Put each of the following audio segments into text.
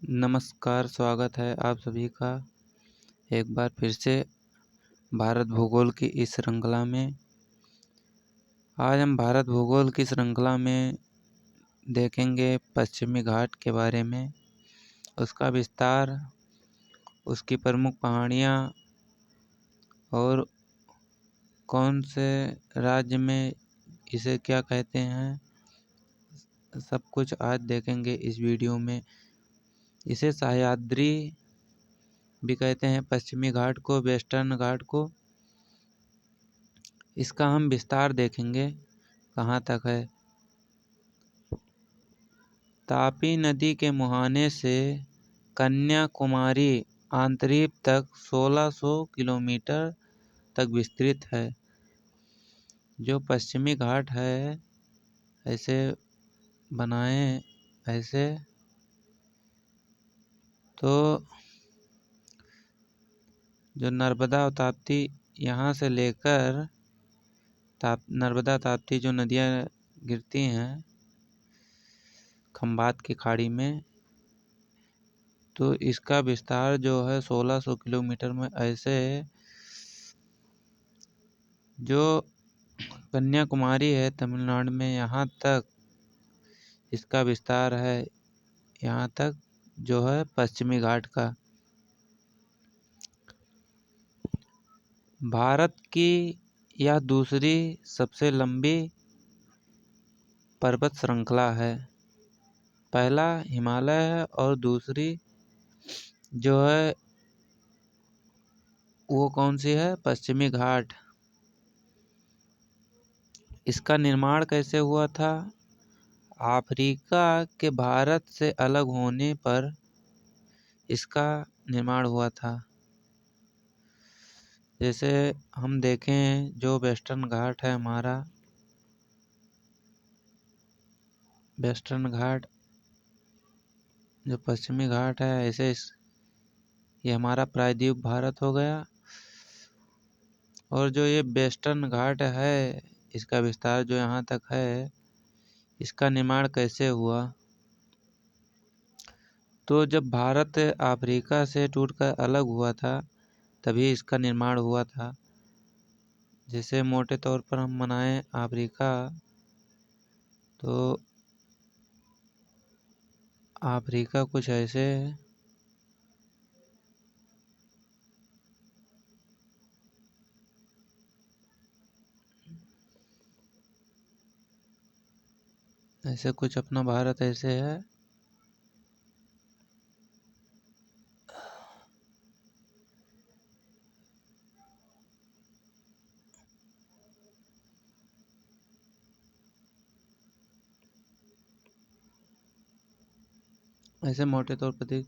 नमस्कार, स्वागत है आप सभी का एक बार फिर से भारत भूगोल की इस श्रृंखला में। आज हम भारत भूगोल की श्रृंखला में देखेंगे पश्चिमी घाट के बारे में, उसका विस्तार, उसकी प्रमुख पहाड़ियाँ और कौन से राज्य में इसे क्या कहते हैं, सब कुछ आज देखेंगे इस वीडियो में। इसे सह्याद्री भी कहते हैं, पश्चिमी घाट को, वेस्टर्न घाट को। इसका हम विस्तार देखेंगे कहाँ तक है। तापी नदी के मुहाने से कन्याकुमारी आंतरिक तक 1600 किलोमीटर तक विस्तृत है। जो पश्चिमी घाट है, ऐसे बनाए ऐसे तो जो नर्मदा और ताप्ती यहाँ से लेकर नर्मदा ताप्ती जो नदियाँ गिरती हैं खंबात की खाड़ी में, तो इसका विस्तार जो है 1600 किलोमीटर में। ऐसे जो कन्याकुमारी है तमिलनाडु में, यहाँ तक इसका विस्तार है, यहाँ तक जो है पश्चिमी घाट का। भारत की यह दूसरी सबसे लंबी पर्वत श्रृंखला है। पहला हिमालय है और दूसरी जो है वो कौन सी है, पश्चिमी घाट। इसका निर्माण कैसे हुआ था? अफ्रीका के भारत से अलग होने पर इसका निर्माण हुआ था। जैसे हम देखें, जो वेस्टर्न घाट है हमारा, वेस्टर्न घाट जो पश्चिमी घाट है, ऐसे ये हमारा प्रायद्वीप भारत हो गया। और जो ये वेस्टर्न घाट है, इसका विस्तार जो यहाँ तक है, इसका निर्माण कैसे हुआ? तो जब भारत अफ्रीका से टूटकर अलग हुआ था, तभी इसका निर्माण हुआ था। जैसे मोटे तौर पर हम मनाएं अफ्रीका, तो अफ्रीका कुछ ऐसे है। ऐसे कुछ अपना भारत ऐसे है। ऐसे मोटे तौर पर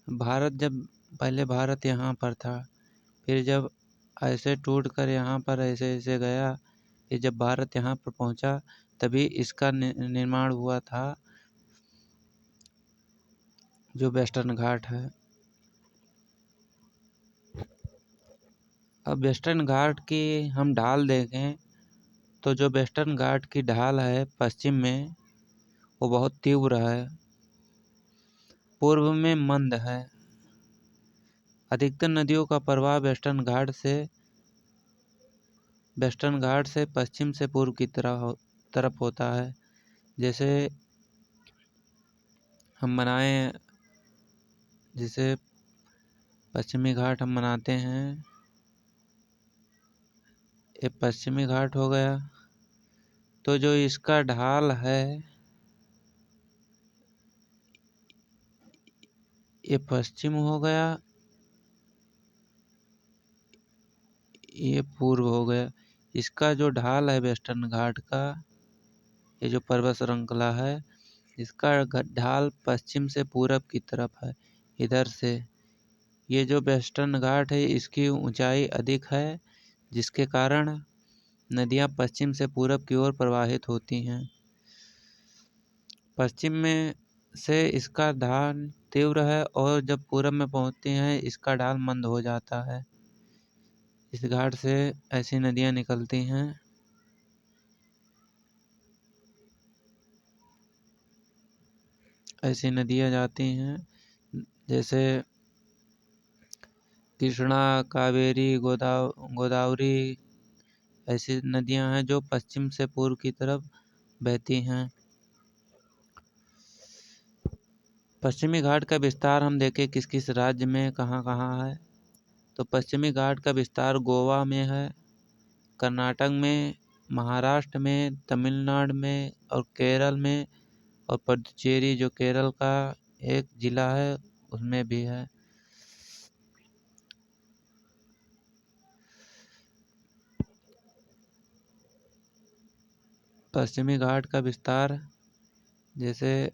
भारत जब पहले भारत यहाँ पर था, फिर जब ऐसे टूट कर यहाँ पर ऐसे ऐसे गया, फिर जब भारत यहाँ पर पहुँचा, तभी इसका निर्माण हुआ था, जो वेस्टर्न घाट है। अब वेस्टर्न घाट की हम ढाल देखें, तो जो वेस्टर्न घाट की ढाल है पश्चिम में, वो बहुत तीव्र है, पूर्व में मंद है। अधिकतर नदियों का प्रवाह वेस्टर्न घाट से पश्चिम से पूर्व की तरफ होता है। जैसे हम बनाएं, जैसे पश्चिमी घाट हम बनाते हैं, ये पश्चिमी घाट हो गया। तो जो इसका ढाल है, ये पश्चिम हो गया, ये पूर्व हो गया। इसका जो ढाल है वेस्टर्न घाट का, ये जो पर्वत श्रृंखला है, इसका ढाल पश्चिम से पूरब की तरफ है, इधर से। ये जो वेस्टर्न घाट है, इसकी ऊंचाई अधिक है, जिसके कारण नदियां पश्चिम से पूरब की ओर प्रवाहित होती हैं। पश्चिम में से इसका ढाल तीव्र है और जब पूरब में पहुंचती हैं, इसका ढाल मंद हो जाता है। इस घाट से ऐसी नदियां निकलती हैं। ऐसी नदियां जाती हैं। जैसे कृष्णा, कावेरी, गोदावरी ऐसी नदियां हैं जो पश्चिम से पूर्व की तरफ बहती हैं। पश्चिमी घाट का विस्तार हम देखें किस किस राज्य में कहाँ कहाँ है, तो पश्चिमी घाट का विस्तार गोवा में है, कर्नाटक में, महाराष्ट्र में, तमिलनाडु में और केरल में, और पुडुचेरी जो केरल का एक जिला है उसमें भी है। पश्चिमी घाट का विस्तार जैसे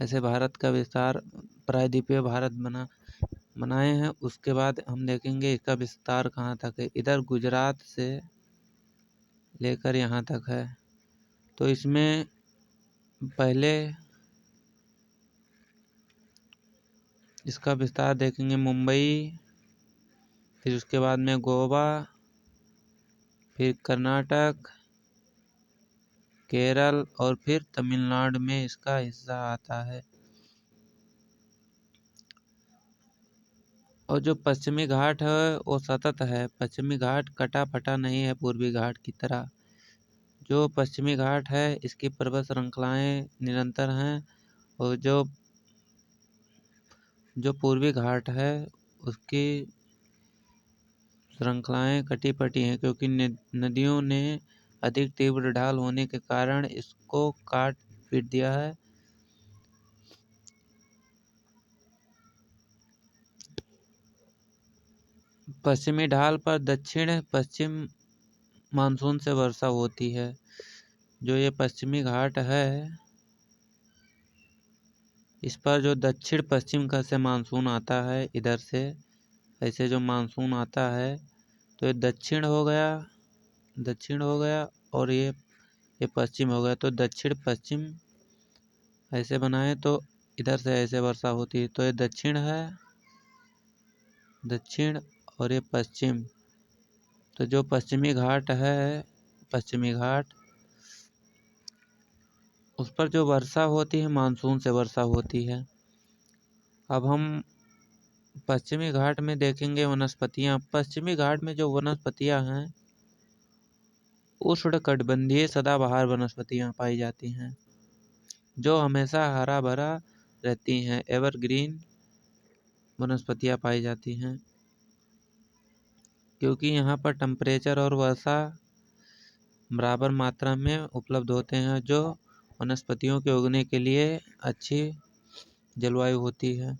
ऐसे भारत का विस्तार प्रायद्वीपीय भारत बनाए हैं। उसके बाद हम देखेंगे इसका विस्तार कहाँ तक है। इधर गुजरात से लेकर यहाँ तक है। तो इसमें पहले इसका विस्तार देखेंगे मुंबई, फिर उसके बाद में गोवा, फिर कर्नाटक, केरल और फिर तमिलनाडु में इसका हिस्सा आता है। और जो पश्चिमी घाट है वो सतत है, पश्चिमी घाट कटा फटा नहीं है पूर्वी घाट की तरह। जो पश्चिमी घाट है इसकी पर्वत श्रृंखलाएं निरंतर हैं, और जो पूर्वी घाट है उसकी श्रृंखलाएं कटी पटी हैं, क्योंकि नदियों ने अधिक तीव्र ढाल होने के कारण इसको काट पीट दिया है। पश्चिमी ढाल पर दक्षिण पश्चिम मानसून से वर्षा होती है। जो ये पश्चिमी घाट है इस पर जो दक्षिण पश्चिम का से मानसून आता है, इधर से ऐसे जो मानसून आता है तो ये दक्षिण हो गया और ये पश्चिम हो गया। तो दक्षिण पश्चिम ऐसे बनाए तो इधर से ऐसे वर्षा होती है। तो ये दक्षिण है, दक्षिण और ये पश्चिम। तो जो पश्चिमी घाट है, पश्चिमी घाट उस पर जो वर्षा होती है मानसून से वर्षा होती है। अब हम पश्चिमी घाट में देखेंगे वनस्पतियाँ। पश्चिमी घाट में जो वनस्पतियाँ हैं उष्णकटिबंधीय सदाबहार वनस्पतियाँ पाई जाती हैं, जो हमेशा हरा भरा रहती हैं। एवरग्रीन वनस्पतियाँ पाई जाती हैं, क्योंकि यहाँ पर टेम्परेचर और वर्षा बराबर मात्रा में उपलब्ध होते हैं, जो वनस्पतियों के उगने के लिए अच्छी जलवायु होती है।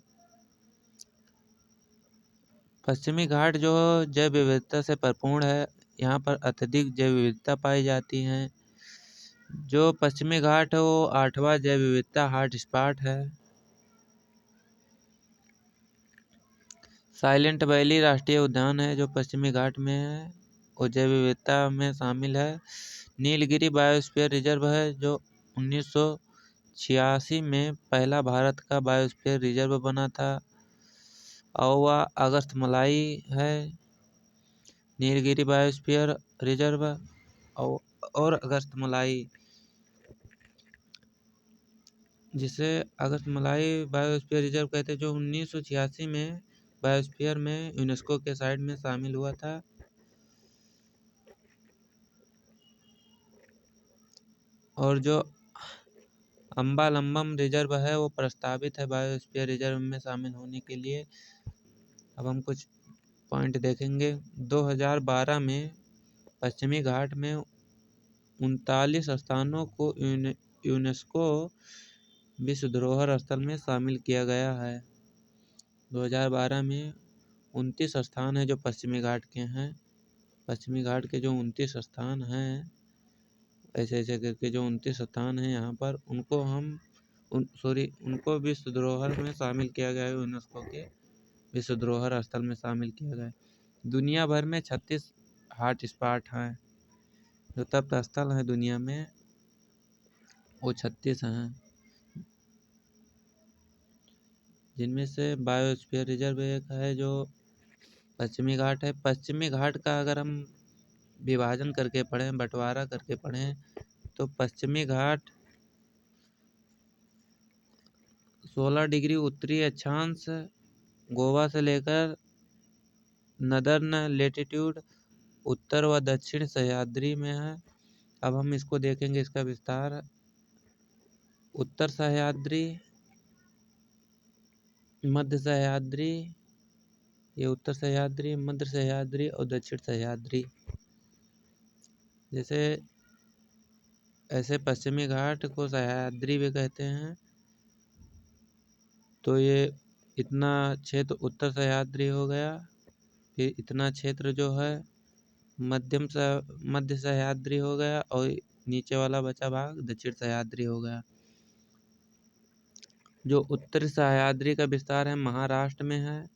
पश्चिमी घाट जो जैव विविधता से परिपूर्ण है, यहाँ पर अत्यधिक जैव विविधता पाई जाती है। जो पश्चिमी घाट है वो 8वां जैव विविधता हॉट स्पॉट है। साइलेंट वैली राष्ट्रीय उद्यान है जो पश्चिमी घाट में है, वो जैव विविधता में शामिल है। नीलगिरी बायोस्फीयर रिजर्व है जो 1986 में पहला भारत का बायोस्फीयर रिजर्व बना था। औवा अगस्थमलाई है नीलगिरी बायोस्फीयर रिजर्व और अगस्थमलाई, जिसे अगस्थमलाई बायोस्फीयर रिजर्व कहते हैं, जो 1986 में बायोस्फीयर में यूनेस्को के साइट में शामिल हुआ था। और जो अम्बालम्बम रिजर्व है वो प्रस्तावित है बायोस्फीयर रिजर्व में शामिल होने के लिए। अब हम कुछ पॉइंट देखेंगे। 2012 में पश्चिमी घाट में 39 स्थानों को यूनेस्को विश्व धरोहर स्थल में शामिल किया गया है। 2012 में 29 स्थान हैं जो पश्चिमी घाट के हैं। पश्चिमी घाट के जो 29 स्थान हैं, ऐसे ऐसे करके जो 29 स्थान हैं यहाँ पर, उनको विश्व धरोहर में शामिल किया गया है, यूनेस्को के विश्व धरोहर स्थल में शामिल किया गया है। दुनिया भर में 36 हॉट स्पॉट हैं, जो तप्त स्थल हैं दुनिया में वो 36 हैं, जिनमें से बायोस्फीयर रिजर्व एक है जो पश्चिमी घाट है। पश्चिमी घाट का अगर हम विभाजन करके पढ़ें, बंटवारा करके पढ़ें, तो पश्चिमी घाट 16 डिग्री उत्तरी अक्षांश गोवा से लेकर नदर्न लेटीट्यूड उत्तर व दक्षिण सह्याद्री में है। अब हम इसको देखेंगे, इसका विस्तार। उत्तर सह्याद्री, मध्य सह्याद्री, ये उत्तर सह्याद्री, मध्य सह्याद्री और दक्षिण सह्याद्री। जैसे ऐसे पश्चिमी घाट को सह्याद्री भी कहते हैं। तो ये इतना क्षेत्र उत्तर सह्याद्री हो गया। फिर इतना क्षेत्र जो है मध्य सह्याद्री हो गया और नीचे वाला बचा भाग दक्षिण सह्याद्री हो गया। जो उत्तरी सह्याद्री का विस्तार है महाराष्ट्र में है।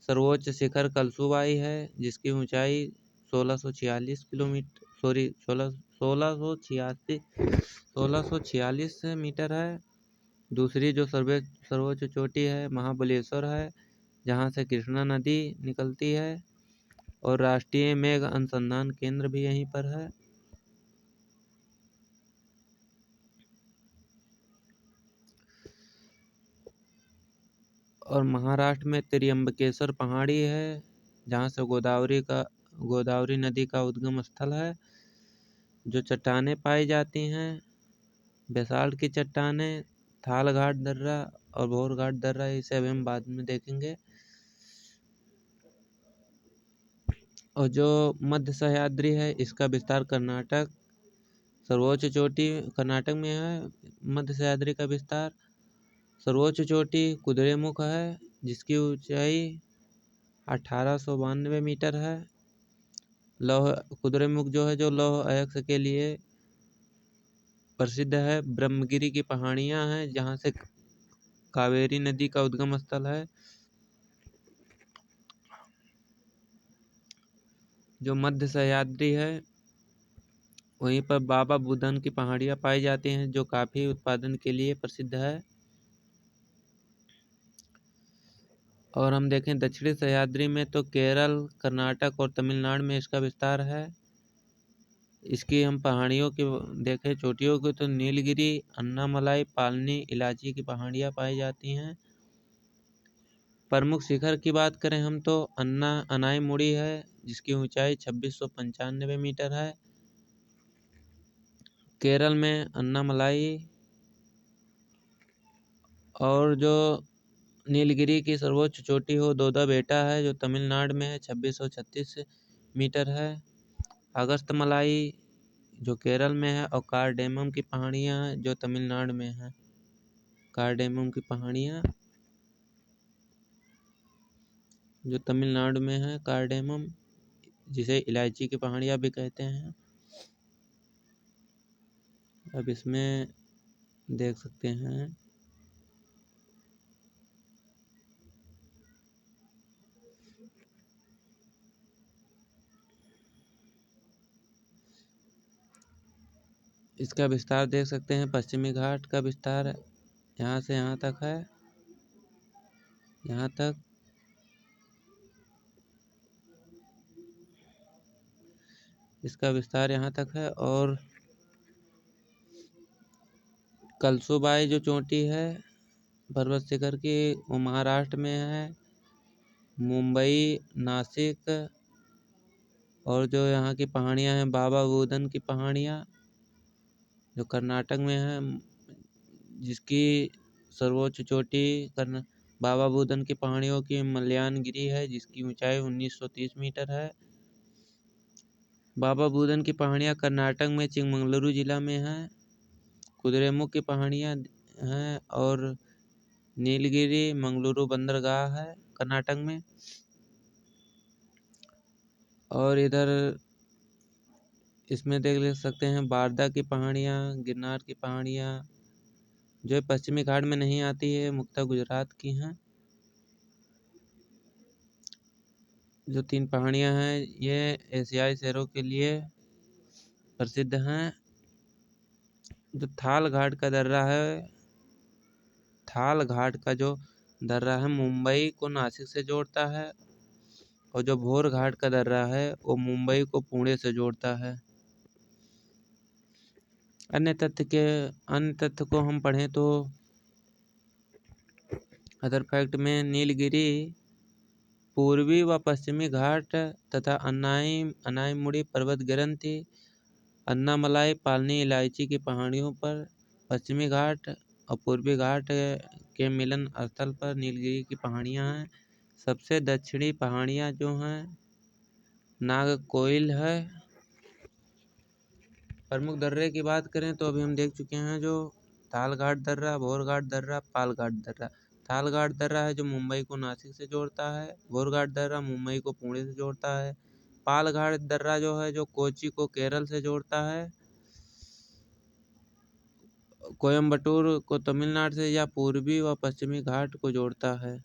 सर्वोच्च शिखर कलसुबाई है जिसकी ऊंचाई 1646 किलोमीटर, 1646 मीटर है। दूसरी जो सर्वोच्च चोटी है महाबलेश्वर है, जहाँ से कृष्णा नदी निकलती है, और राष्ट्रीय मेघ अनुसंधान केंद्र भी यहीं पर है। और महाराष्ट्र में त्र्यंबकेश्वर पहाड़ी है, जहाँ से गोदावरी नदी का उद्गम स्थल है। जो चट्टानें पाई जाती हैं बेसाल्ट की चट्टानें, थाल घाट दर्रा और भोर घाट दर्रा, इसे अभी हम बाद में देखेंगे। और जो मध्य सह्याद्री है इसका विस्तार कर्नाटक, सर्वोच्च चोटी कर्नाटक में है। मध्य सह्याद्री का विस्तार सर्वोच्च चोटी कुद्रेमुख है जिसकी ऊंचाई 1892 मीटर है। कुद्रेमुख जो है जो लौह अयस्क के लिए प्रसिद्ध है। ब्रह्मगिरी की पहाड़ियां हैं जहाँ से कावेरी नदी का उद्गम स्थल है। जो मध्य सह्याद्री है वहीं पर बाबा बुदन की पहाड़ियां पाई जाती हैं जो काफी उत्पादन के लिए प्रसिद्ध है। और हम देखें दक्षिणी सह्याद्री में तो केरल, कर्नाटक और तमिलनाडु में इसका विस्तार है। इसकी हम पहाड़ियों की देखें, चोटियों की, तो नीलगिरी, अन्नामलाई, पालनी, इलाची की पहाड़ियां पाई जाती हैं। प्रमुख शिखर की बात करें हम तो अनाईमुड़ी है जिसकी ऊंचाई 2695 मीटर है। केरल में अन्नामलाई, और जो नीलगिरी की सर्वोच्च चोटी हो दोदा बेटा है जो तमिलनाडु में है, 2636 मीटर है। अगस्तमलाई जो केरल में है, और कार्डेमम की पहाड़ियाँ हैं जो तमिलनाडु में है। कार्डेमम की पहाड़ियाँ जो तमिलनाडु में है, कार्डेमम, जिसे इलायची की पहाड़ियाँ भी कहते हैं। अब इसमें देख सकते हैं इसका विस्तार देख सकते हैं। पश्चिमी घाट का विस्तार यहाँ से यहाँ तक है, यहाँ तक। इसका विस्तार यहाँ तक है। और कलसुबाई जो चोटी है पर्वत शिखर की वो महाराष्ट्र में है। मुंबई, नासिक, और जो यहाँ की पहाड़ियाँ हैं बाबा बुदन की पहाड़ियाँ जो कर्नाटक में है, जिसकी सर्वोच्च चोटी बाबा बुदन की पहाड़ियों की मल्यानगिरी है जिसकी ऊंचाई 1930 मीटर है। बाबा बुदन की पहाड़ियाँ कर्नाटक में चिकमंगलुरु जिला में है। कुद्रेमुख की पहाड़ियाँ हैं, और नीलगिरी मंगलुरु बंदरगाह है कर्नाटक में। और इधर इसमें देख सकते हैं बारदा की पहाड़ियाँ, गिरनार की पहाड़ियाँ जो पश्चिमी घाट में नहीं आती है, मुख्यतः गुजरात की हैं। जो 3 पहाड़ियाँ हैं ये एशियाई शेरों के लिए प्रसिद्ध हैं। जो थाल घाट का दर्रा है, थाल घाट का जो दर्रा है मुंबई को नासिक से जोड़ता है, और जो भोर घाट का दर्रा है वो मुंबई को पुणे से जोड़ता है। अन्य तथ्य को हम पढ़ें तो अदर फैक्ट में नीलगिरी पूर्वी व पश्चिमी घाट तथा अनाईमुड़ी पर्वत गिरंती, अन्नामलाई, पालनी, इलायची की पहाड़ियों पर पश्चिमी घाट और पूर्वी घाट के मिलन स्थल पर नीलगिरी की पहाड़ियाँ हैं। सबसे दक्षिणी पहाड़ियाँ जो हैं नागरकोइल है। प्रमुख दर्रे की बात करें तो अभी हम देख चुके हैं जो थालघाट दर्रा, भोरघाट दर्रा, पालघाट दर्रा। थालघाट दर्रा है जो मुंबई को नासिक से जोड़ता है। भोरघाट दर्रा मुंबई को पुणे से जोड़ता है। पालघाट दर्रा जो है जो कोच्चि को केरल से जोड़ता है। कोयम्बटूर को तमिलनाडु से या पूर्वी व पश्चिमी घाट को जोड़ता है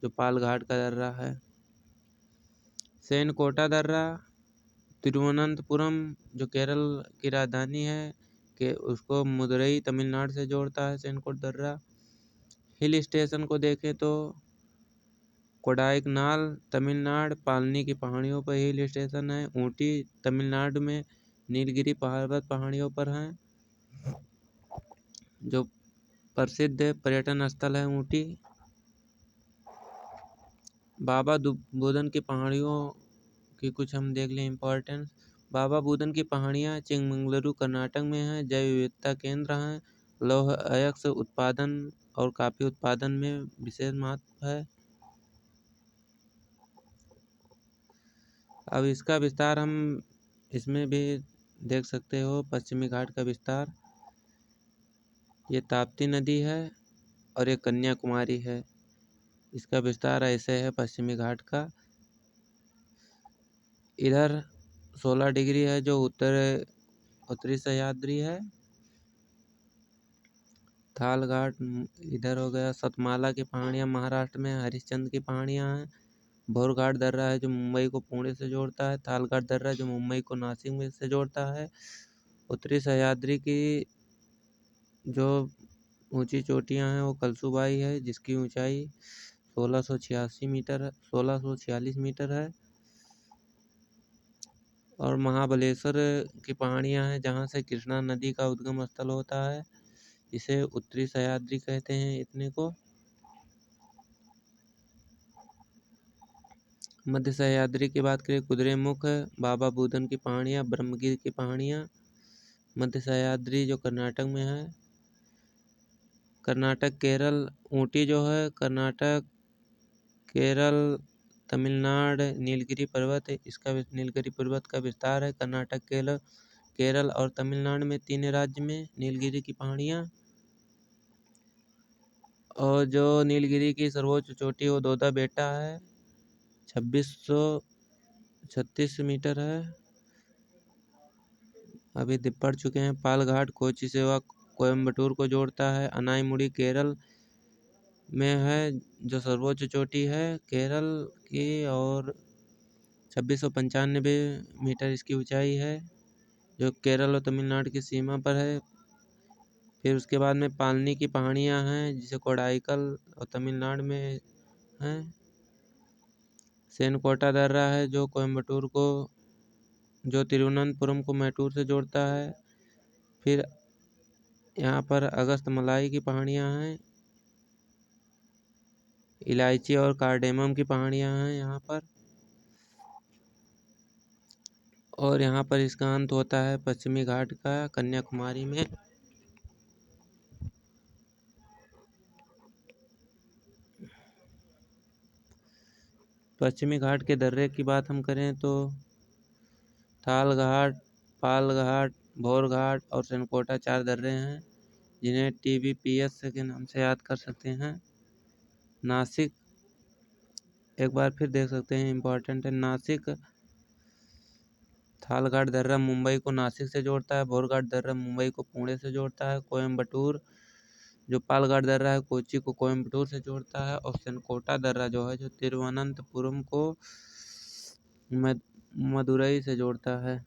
जो पालघाट का दर्रा है। सेनकोटा दर्रा तिरुवनंतपुरम जो केरल की राजधानी है कि उसको मदुरई तमिलनाडु से जोड़ता है सेनकोट दर्रा। हिल स्टेशन को देखें तो कोडाईकनाल तमिलनाडु, पालनी की पहाड़ियों पर हिल स्टेशन है। ऊटी तमिलनाडु में नीलगिरी पर्वत पहाड़ियों पर हैं जो प्रसिद्ध पर्यटन स्थल है ऊटी। बाबा बुदन की पहाड़ियों की कुछ हम देख लें इम्पोर्टेंस। बाबा बुदन की पहाड़ियाँ चिंगमंगलुरु कर्नाटक में हैं। जैव विविधता केंद्र हैं। लौह अयस्क उत्पादन और कॉफी उत्पादन में विशेष महत्व है। अब इसका विस्तार हम इसमें भी देख सकते हो। पश्चिमी घाट का विस्तार, ये ताप्ती नदी है और ये कन्याकुमारी है। इसका विस्तार ऐसे है पश्चिमी घाट का। इधर 16 डिग्री है जो उत्तरी सह्याद्री है। थालघाट इधर हो गया। सतमाला की पहाड़ियाँ महाराष्ट्र में, हरिश्चंद्र की पहाड़ियाँ हैं। भोरघाट दर्रा है जो मुंबई को पुणे से जोड़ता है। थालघाट दर्रा जो मुंबई को नासिक में से जोड़ता है। उत्तरी सह्याद्री की जो ऊंची चोटियाँ हैं वो कलसुबाई है जिसकी ऊंचाई 1646 मीटर है। और महाबलेश्वर की पहाड़ियाँ हैं जहाँ से कृष्णा नदी का उद्गम स्थल होता है। इसे उत्तरी सह्याद्री कहते हैं इतने को। मध्य सह्याद्री की बात करें कुद्रेमुख, बाबा बुदन की पहाड़ियाँ, ब्रह्मगिरी की पहाड़ियाँ। मध्य सह्याद्री जो कर्नाटक में है। कर्नाटक केरल ऊटी जो है कर्नाटक, केरल, तमिलनाडु, नीलगिरी पर्वत है। इसका नीलगिरी पर्वत का विस्तार है कर्नाटक, केरल और तमिलनाडु में, तीन राज्य में नीलगिरी की पहाड़ियाँ। और जो नीलगिरी की सर्वोच्च चोटी वो दोदा बेटा है, 2636 मीटर है। अभी पढ़ चुके हैं। पालघाट कोच्चि से व कोयम्बटूर को जोड़ता है। अनाईमुड़ी केरल में है जो सर्वोच्च चोटी है केरल की, और 2695 मीटर इसकी ऊंचाई है जो केरल और तमिलनाडु की सीमा पर है। फिर उसके बाद में पालनी की पहाड़ियाँ हैं जिसे कोडाईकल और तमिलनाडु में हैं। सेनकोटा दर्रा है जो कोयम्बटूर को, जो तिरुवनंतपुरम को मैटूर से जोड़ता है। फिर यहाँ पर अगस्तमलाई की पहाड़ियाँ हैं। इलायची और कार्डेमम की पहाड़ियाँ हैं यहाँ पर। और यहाँ पर इसका अंत होता है पश्चिमी घाट का कन्याकुमारी में। पश्चिमी घाट के दर्रे की बात हम करें तो थालघाट, पालघाट, भोरघाट और सेनकोटा 4 दर्रे हैं जिन्हें TBPS के नाम से याद कर सकते हैं। नासिक एक बार फिर देख सकते हैं, इम्पोर्टेंट है। नासिक थालघाट दर्रा मुंबई को नासिक से जोड़ता है। भोरघाट दर्रा मुंबई को पुणे से जोड़ता है। कोयम्बटूर जो पालघाट दर्रा है कोच्चि को कोयम्बटूर से जोड़ता है। और सेनकोटा दर्रा जो है जो तिरुवनंतपुरम को मदुरई से जोड़ता है।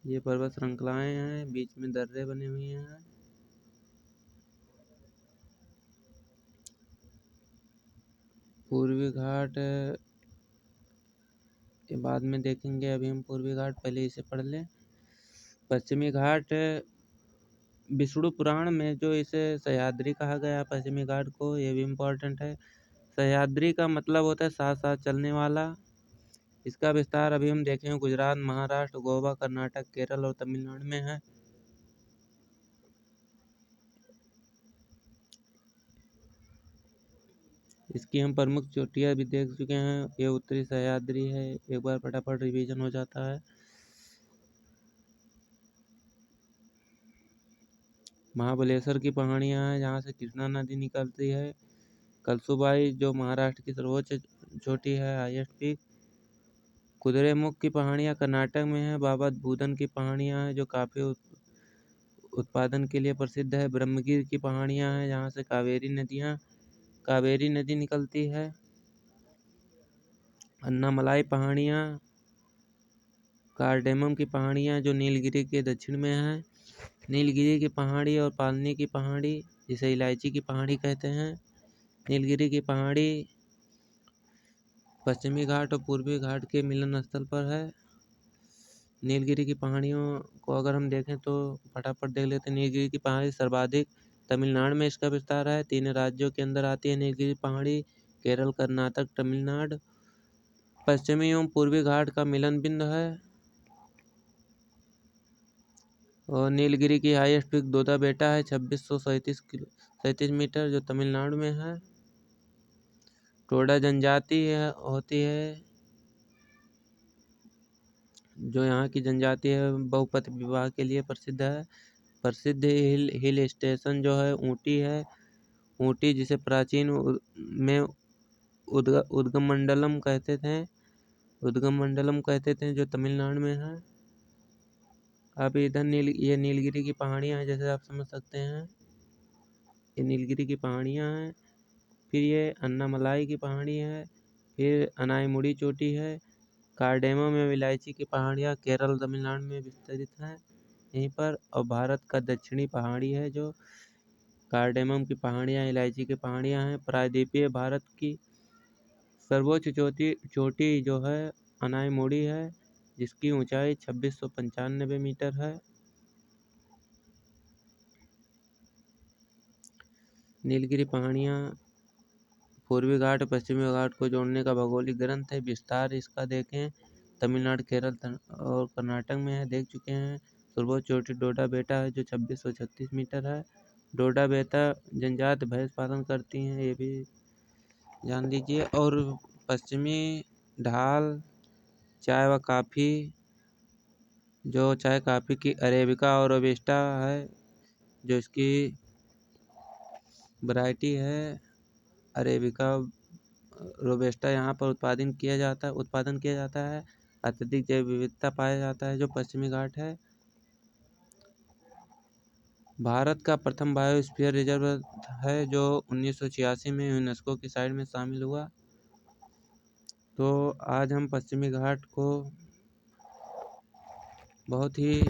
ये पर्वत श्रृंखलाएं हैं, बीच में दर्रे बने हुए हैं। पूर्वी घाट के बाद में देखेंगे। अभी हम पूर्वी घाट पहले इसे पढ़ लें। पश्चिमी घाट विष्णु पुराण में जो इसे सह्याद्री कहा गया पश्चिमी घाट को, ये भी इम्पोर्टेंट है। सह्याद्री का मतलब होता है साथ साथ चलने वाला। इसका विस्तार अभी हम देखेंगे गुजरात, महाराष्ट्र, गोवा, कर्नाटक, केरल और तमिलनाडु में है। इसकी हम प्रमुख चोटियाँ भी देख चुके हैं। ये उत्तरी सह्याद्री है। एक बार फटाफट रिवीजन हो जाता है। महाबलेश्वर की पहाड़ियाँ हैं जहाँ से कृष्णा नदी निकलती है। कलसुबाई जो महाराष्ट्र की सर्वोच्च चोटी है, हाईएस्ट पीक। कुद्रेमुख की पहाड़ियाँ कर्नाटक में है। बाबा बुदन की पहाड़ियाँ हैं जो काफ़ी उत्पादन के लिए प्रसिद्ध है। ब्रह्मगिर की पहाड़ियाँ हैं जहाँ से कावेरी नदी निकलती है। अन्नामलाई पहाड़ियाँ, कार्डेमम की पहाड़ियाँ जो नीलगिरी के दक्षिण में है। नीलगिरी की पहाड़ी और पालनी की पहाड़ी जिसे इलायची की पहाड़ी कहते हैं। नीलगिरी की पहाड़ी पश्चिमी घाट और पूर्वी घाट के मिलन स्थल पर है। नीलगिरी की पहाड़ियों को अगर हम देखें तो फटाफट देख लेते हैं। नीलगिरी की पहाड़ी सर्वाधिक तमिलनाडु में इसका विस्तार है। 3 राज्यों के अंदर आती है नीलगिरी पहाड़ी, केरल, कर्नाटक, तमिलनाडु। पश्चिमी एवं पूर्वी घाट का मिलन बिंदु है। और नीलगिरी की हाईएस्ट पीक दोदा बेटा है 2637 मीटर जो तमिलनाडु में है। टोडा जनजाति होती है जो यहाँ की जनजाति है, बहुपति विवाह के लिए प्रसिद्ध है। प्रसिद्ध हिल स्टेशन जो है ऊटी है। ऊटी जिसे प्राचीन में उद्गम मंडलम कहते थे जो तमिलनाडु में है। अब इधर ये नीलगिरी की पहाड़ियाँ हैं जैसे आप समझ सकते हैं। ये नीलगिरी की पहाड़ियाँ हैं। फिर ये अन्नामलाई की पहाड़ी है। फिर अनाईमुड़ी चोटी है। कार्डेमम में इलायची की पहाड़ियाँ केरल, तमिलनाडु में विस्तरित हैं यहीं पर। और भारत का दक्षिणी पहाड़ी है जो कार्डेमम की पहाड़ियाँ, इलायची की पहाड़ियाँ हैं। प्रायद्वीपीय भारत की सर्वोच्च चोटी जो है अनाईमुड़ी है जिसकी ऊंचाई 2695 मीटर है। नीलगिरी पहाड़ियाँ पूर्वी घाट पश्चिमी घाट को जोड़ने का भौगोलिक ग्रंथ है। विस्तार इसका देखें। तमिलनाडु, केरल और कर्नाटक में है, देख चुके हैं। सर्वोच्च चोटी डोडा बेटा है जो 2636 मीटर है। डोडा बेटा जनजाति भैंस पालन करती हैं, ये भी जान लीजिए। और पश्चिमी ढाल चाय व काफ़ी जो चाय काफ़ी की अरेबिका और रोबस्टा है जो इसकी वैरायटी है अरेबिका रोबस्टा, यहाँ पर उत्पादन किया जाता है। अत्यधिक जैव विविधता पाया जाता है जो पश्चिमी घाट है। भारत का प्रथम बायोस्फीयर रिजर्व है जो 1986 में यूनेस्को की साइट में शामिल हुआ। तो आज हम पश्चिमी घाट को बहुत ही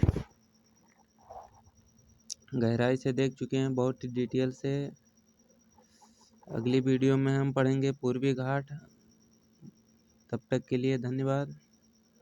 गहराई से देख चुके हैं, बहुत ही डिटेल से। अगली वीडियो में हम पढ़ेंगे पूर्वी घाट। तब तक के लिए धन्यवाद।